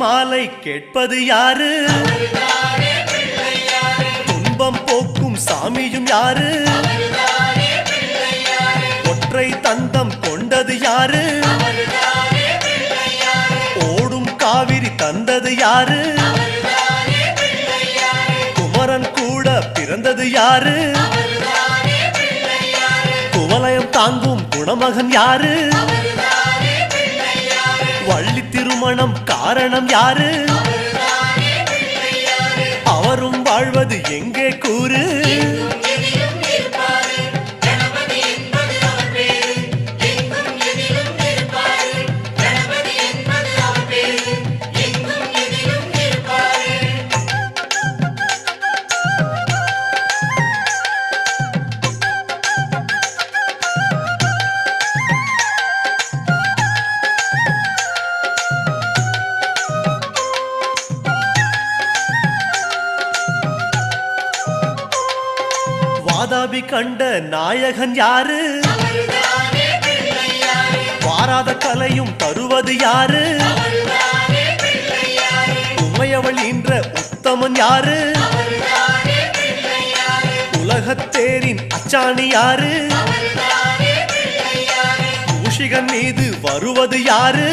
மாலை கேட்பது யாரு? துன்பம் போக்கும் சாமியும் யாரு? ஒற்றை தந்தம் கொண்டது யாரு? ஓடும் காவிரி தந்தது யாரு? குமரன் கூட பிறந்தது யாரு? குவலயம் தாங்கும் குணமகன் யாரு? வள்ளி திருமணம் காரணம் யாரு? அவரும் வாழ்வது எங்கே கூறு? வாதாபி கண்ட நாயகன் யாரு? வாராத கலையும் தருவது யாரு? உமையவள் என்ற உத்தமன் யாரு? உலகத்தேரின் அச்சாணி யாரு? மூஷிகன் மீது வருவது யாரு?